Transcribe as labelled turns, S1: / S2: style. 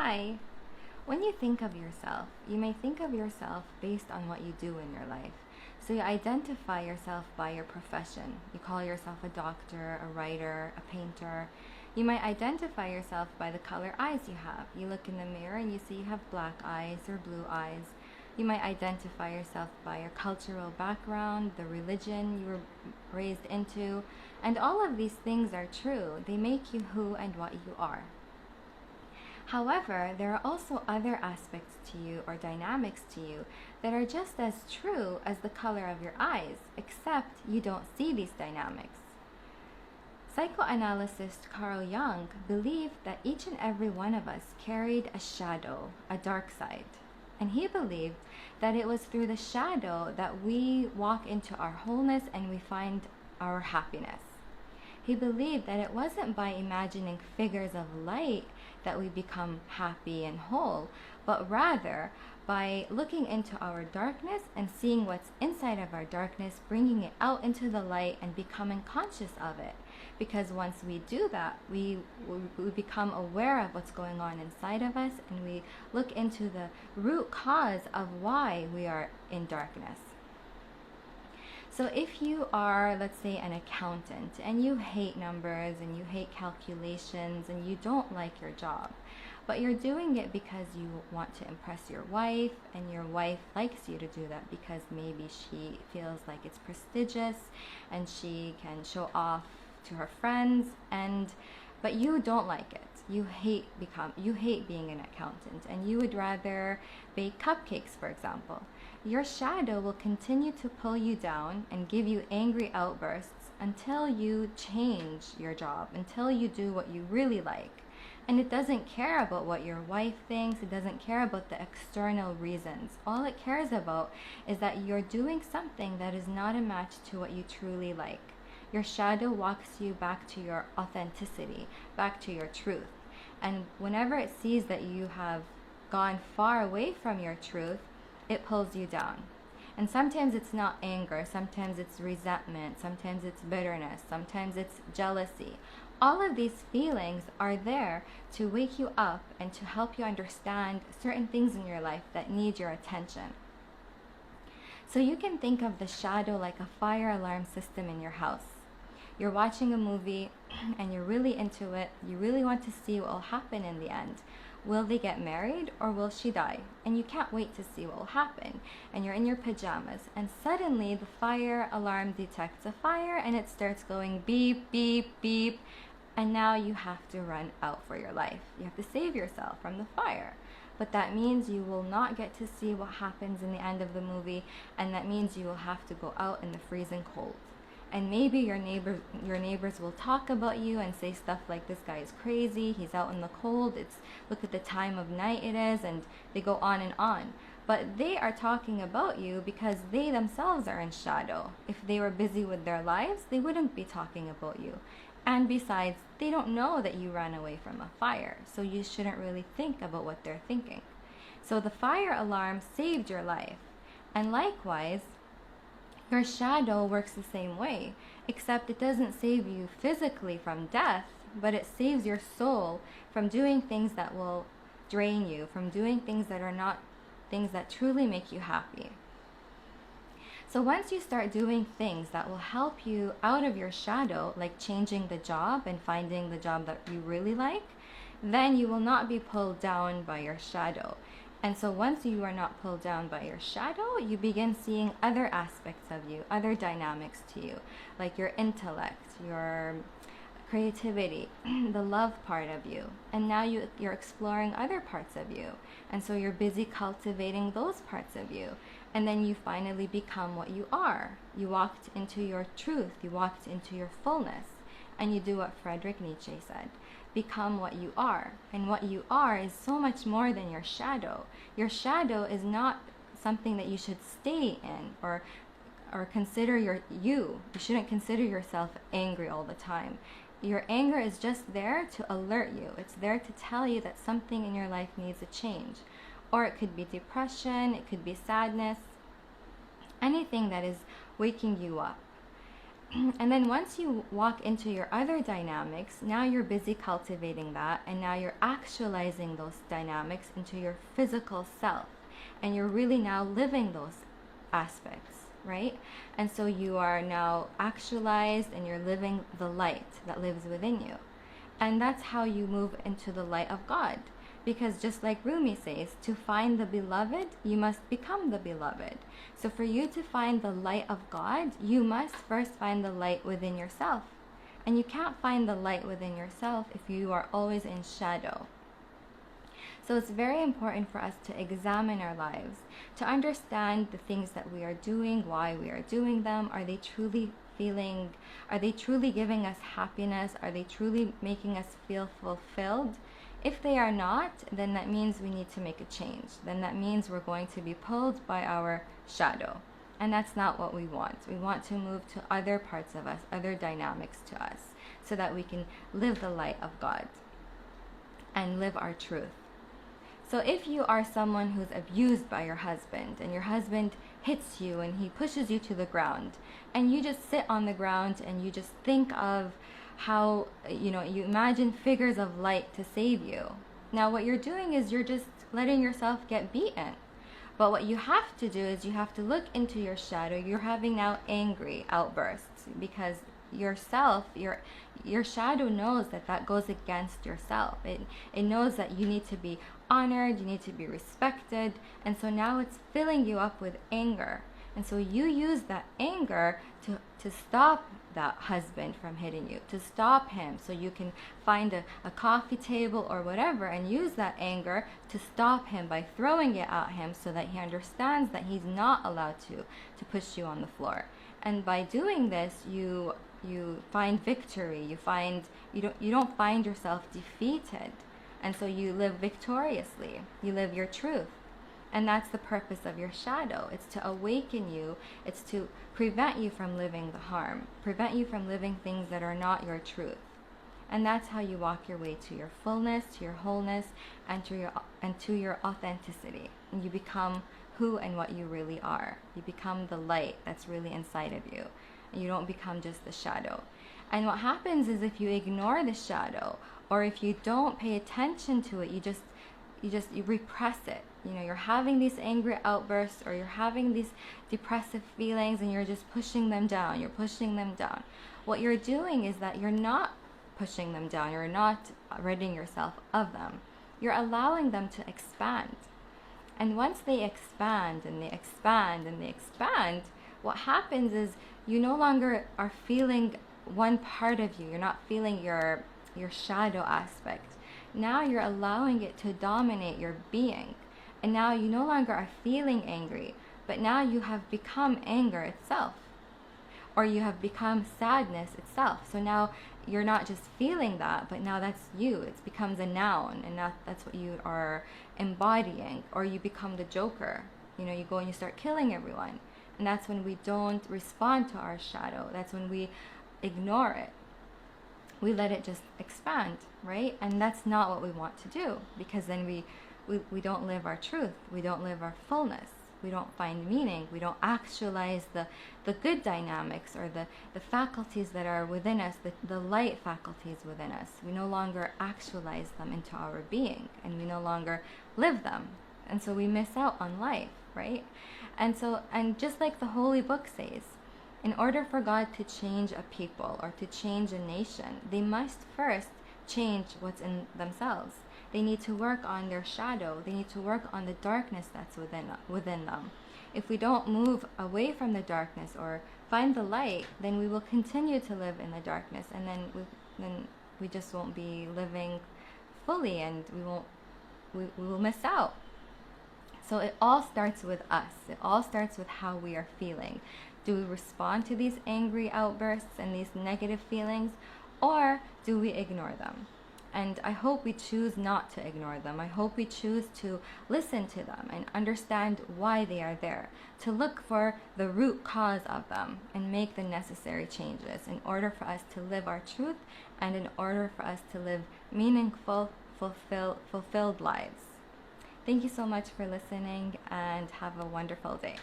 S1: Hi. When you think of yourself, you may think of yourself based on what you do in your life. So you identify yourself by your profession. You call yourself a doctor, a writer, a painter. You might identify yourself by the color eyes you have. You look in the mirror and you see you have black eyes or blue eyes. You might identify yourself by your cultural background, the religion you were raised into, and all of these things are true. They make you who and what you are. However, there are also other aspects to you or dynamics to you that are just as true as the color of your eyes, except you don't see these dynamics. Psychoanalyst Carl Jung believed that each and every one of us carried a shadow, a dark side. And he believed that it was through the shadow that we walk into our wholeness and we find our happiness. He believed that it wasn't by imagining figures of light that we become happy and whole, but rather by looking into our darkness and seeing what's inside of our darkness, bringing it out into the light and becoming conscious of it. Because once we do that, we become aware of what's going on inside of us, and we look into the root cause of why we are in darkness. So if you are, let's say, an accountant and you hate numbers and you hate calculations and you don't like your job, but you're doing it because you want to impress your wife, and your wife likes you to do that because maybe she feels like it's prestigious and she can show off to her friends, but you don't like it. You hate being an accountant, and you would rather bake cupcakes, for example. Your shadow will continue to pull you down and give you angry outbursts until you change your job, until you do what you really like. And it doesn't care about what your wife thinks. It doesn't care about the external reasons. All it cares about is that you're doing something that is not a match to what you truly like. Your shadow walks you back to your authenticity, back to your truth. And whenever it sees that you have gone far away from your truth, it pulls you down. And sometimes it's not anger, sometimes it's resentment, sometimes it's bitterness, sometimes it's jealousy. All of these feelings are there to wake you up and to help you understand certain things in your life that need your attention. So you can think of the shadow like a fire alarm system in your house. You're watching a movie and you're really into it. You really want to see what will happen in the end. Will they get married or will she die? And you can't wait to see what will happen. And you're in your pajamas, and suddenly the fire alarm detects a fire and it starts going beep, beep, beep. And now you have to run out for your life. You have to save yourself from the fire. But that means you will not get to see what happens in the end of the movie, and that means you will have to go out in the freezing cold. And maybe your neighbors will talk about you and say stuff like, this guy is crazy, he's out in the cold, look at the time of night it is, and they go on and on. But they are talking about you because they themselves are in shadow. If they were busy with their lives, they wouldn't be talking about you. And besides, they don't know that you ran away from a fire, so you shouldn't really think about what they're thinking. So the fire alarm saved your life. And likewise, your shadow works the same way, except it doesn't save you physically from death, but it saves your soul from doing things that will drain you, from doing things that are not things that truly make you happy. So once you start doing things that will help you out of your shadow, like changing the job and finding the job that you really like, then you will not be pulled down by your shadow. And so once you are not pulled down by your shadow, you begin seeing other aspects of you, other dynamics to you, like your intellect, your creativity, the love part of you. And now you're exploring other parts of you. And so you're busy cultivating those parts of you. And then you finally become what you are. You walked into your truth. You walked into your fullness. And you do what Friedrich Nietzsche said. Become what you are. And what you are is so much more than your shadow. Your shadow is not something that you should stay in or consider you. You shouldn't consider yourself angry all the time. Your anger is just there to alert you. It's there to tell you that something in your life needs a change. Or it could be depression, it could be sadness, anything that is waking you up. And then once you walk into your other dynamics, now you're busy cultivating that, and now you're actualizing those dynamics into your physical self. And you're really now living those aspects, right? And so you are now actualized and you're living the light that lives within you. And that's how you move into the light of God. Because just like Rumi says, to find the beloved, you must become the beloved. So for you to find the light of God, you must first find the light within yourself. And you can't find the light within yourself if you are always in shadow. So it's very important for us to examine our lives, to understand the things that we are doing, why we are doing them. Are they truly giving us happiness? Are they truly making us feel fulfilled? If they are not, then that means we need to make a change. Then that means we're going to be pulled by our shadow. And that's not what we want. We want to move to other parts of us, other dynamics to us, so that we can live the light of God and live our truth. So if you are someone who's abused by your husband, and your husband hits you and he pushes you to the ground, and you just sit on the ground and you just think of how, you imagine figures of light to save you. Now what you're doing is you're just letting yourself get beaten. But what you have to do is you have to look into your shadow. You're having now angry outbursts because your shadow knows that goes against yourself. It knows that you need to be honored, you need to be respected, and so now it's filling you up with anger. And so you use that anger to stop that husband from hitting you, to stop him, so you can find a coffee table or whatever and use that anger to stop him by throwing it at him, so that he understands that he's not allowed to push you on the floor. And by doing this, you find victory. You don't find yourself defeated, and so you live victoriously. You live your truth. And that's the purpose of your shadow. It's to awaken you. It's to prevent you from living the harm, prevent you from living things that are not your truth. And that's how you walk your way to your fullness, to your wholeness, and to your authenticity. And you become who and what you really are. You become the light that's really inside of you. And you don't become just the shadow. And what happens is, if you ignore the shadow, or if you don't pay attention to it, you repress it. You're having these angry outbursts, or you're having these depressive feelings, and you're just pushing them down. You're pushing them down. What you're doing is that you're not pushing them down. You're not ridding yourself of them. You're allowing them to expand. And once they expand and they expand and they expand, what happens is you no longer are feeling one part of you. You're not feeling your shadow aspect. Now you're allowing it to dominate your being. And now you no longer are feeling angry, but now you have become anger itself. Or you have become sadness itself. So now you're not just feeling that, but now that's you. It becomes a noun, and that's what you are embodying. Or you become the Joker. You go and you start killing everyone. And that's when we don't respond to our shadow. That's when we ignore it. We let it just expand, right? And that's not what we want to do, because then we don't live our truth. We don't live our fullness. We don't find meaning. We don't actualize the good dynamics, or the faculties that are within us, the light faculties within us. We no longer actualize them into our being, and we no longer live them. And so we miss out on life, right? And just like the Holy Book says, in order for God to change a people or to change a nation, they must first change what's in themselves. They need to work on their shadow. They need to work on the darkness that's within them. If we don't move away from the darkness or find the light, then we will continue to live in the darkness, and then we just won't be living fully, and we will miss out. So it all starts with us. It all starts with how we are feeling. Do we respond to these angry outbursts and these negative feelings, or do we ignore them? And I hope we choose not to ignore them. I hope we choose to listen to them and understand why they are there, to look for the root cause of them and make the necessary changes in order for us to live our truth, and in order for us to live meaningful, fulfilled lives. Thank you so much for listening, and have a wonderful day.